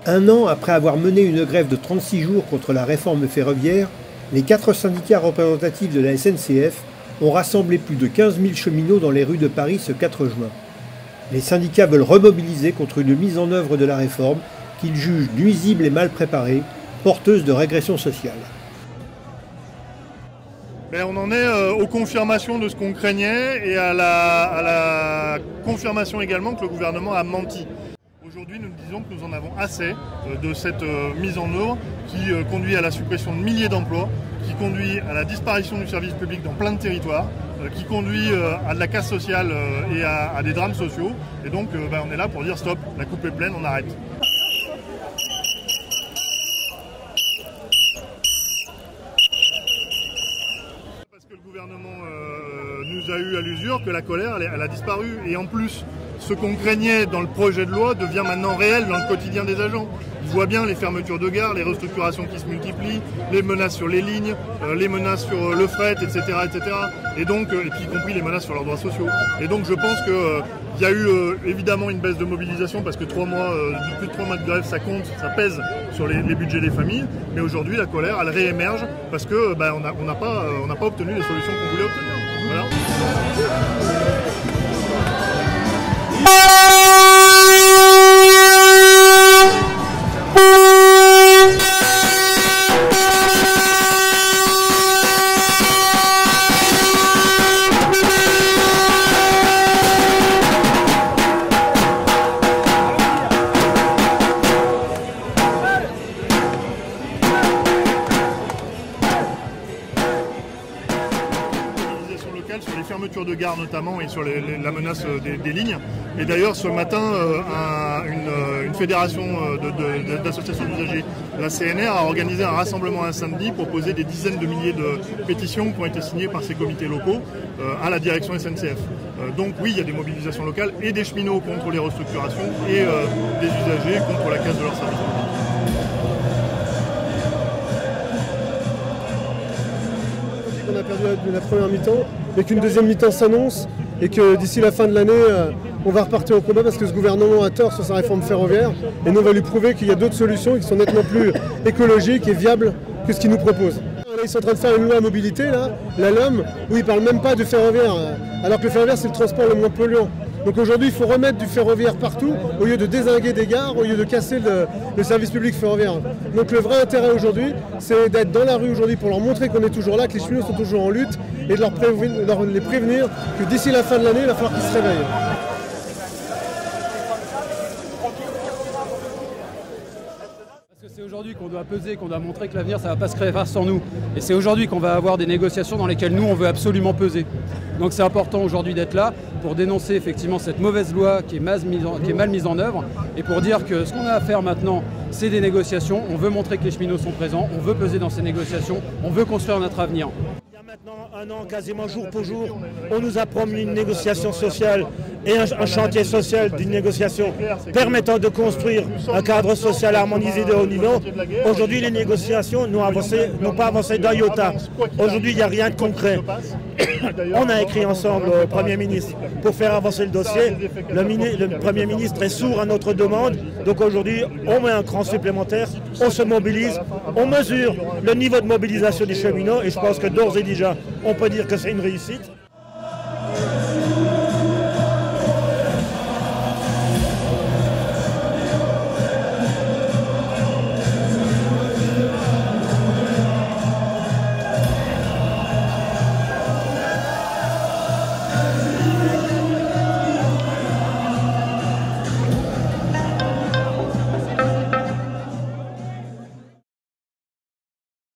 Un an après avoir mené une grève de 36 jours contre la réforme ferroviaire, les 4 syndicats représentatifs de la SNCF ont rassemblé plus de 15 000 cheminots dans les rues de Paris ce 4 juin. Les syndicats veulent remobiliser contre une mise en œuvre de la réforme qu'ils jugent nuisible et mal préparée, porteuse de régression sociale. On en est aux confirmations de ce qu'on craignait et à la confirmation également que le gouvernement a menti. Aujourd'hui, nous disons que nous en avons assez de cette mise en œuvre qui conduit à la suppression de milliers d'emplois, qui conduit à la disparition du service public dans plein de territoires, qui conduit à de la casse sociale et à des drames sociaux. Et donc, on est là pour dire stop, la coupe est pleine, on arrête. Parce que le gouvernement nous a eu à l'usure, que la colère, elle a disparu. Et en plus, ce qu'on craignait dans le projet de loi devient maintenant réel dans le quotidien des agents. Ils voient bien les fermetures de gares, les restructurations qui se multiplient, les menaces sur les lignes, les menaces sur le fret, etc. etc. Et donc, et puis y compris les menaces sur leurs droits sociaux. Et donc je pense qu'il y a eu évidemment une baisse de mobilisation parce que 3 mois, plus de 3 mois de grève, ça compte, ça pèse sur les budgets des familles. Mais aujourd'hui, la colère, elle réémerge parce que on n'a pas obtenu les solutions qu'on voulait obtenir. Voilà. Sur les fermetures de gares notamment et sur la menace des lignes. Et d'ailleurs ce matin une fédération d'associations d'usagers, la CNR, a organisé un rassemblement à Saint-Denis pour poser des dizaines de milliers de pétitions qui ont été signées par ces comités locaux à la direction SNCF. Donc oui, il y a des mobilisations locales et des cheminots contre les restructurations et des usagers contre la casse de leur service public. On a perdu la première mi-temps et qu'une deuxième mi-temps s'annonce et que d'ici la fin de l'année, on va repartir au combat parce que ce gouvernement a tort sur sa réforme ferroviaire et nous on va lui prouver qu'il y a d'autres solutions qui sont nettement plus écologiques et viables que ce qu'il nous propose. Là, ils sont en train de faire une loi à mobilité, là, la LOM, où ils ne parlent même pas du ferroviaire, alors que le ferroviaire c'est le transport le moins polluant. Donc aujourd'hui, il faut remettre du ferroviaire partout, au lieu de dézinguer des gares, au lieu de casser le service public ferroviaire. Donc le vrai intérêt aujourd'hui, c'est d'être dans la rue aujourd'hui pour leur montrer qu'on est toujours là, que les cheminots sont toujours en lutte, et de les prévenir que d'ici la fin de l'année, il va falloir qu'ils se réveillent. C'est aujourd'hui qu'on doit peser, qu'on doit montrer que l'avenir, ça ne va pas se créer sans nous. Et c'est aujourd'hui qu'on va avoir des négociations dans lesquelles nous, on veut absolument peser. Donc c'est important aujourd'hui d'être là pour dénoncer effectivement cette mauvaise loi qui est mal mise en œuvre et pour dire que ce qu'on a à faire maintenant, c'est des négociations. On veut montrer que les cheminots sont présents, on veut peser dans ces négociations, on veut construire notre avenir. Maintenant un an, quasiment jour pour jour, on nous a promis une négociation sociale et un chantier social d'une négociation permettant de construire un cadre social harmonisé de haut niveau. Aujourd'hui, les négociations n'ont pas avancé d'un iota. Aujourd'hui, il n'y a rien de concret. On a écrit ensemble au Premier ministre pour faire avancer le dossier. Le Premier ministre est sourd à notre demande. Donc aujourd'hui, on met un cran supplémentaire, on se mobilise, on mesure le niveau de mobilisation des cheminots et je pense que d'ores et déjà, on peut dire que c'est une réussite.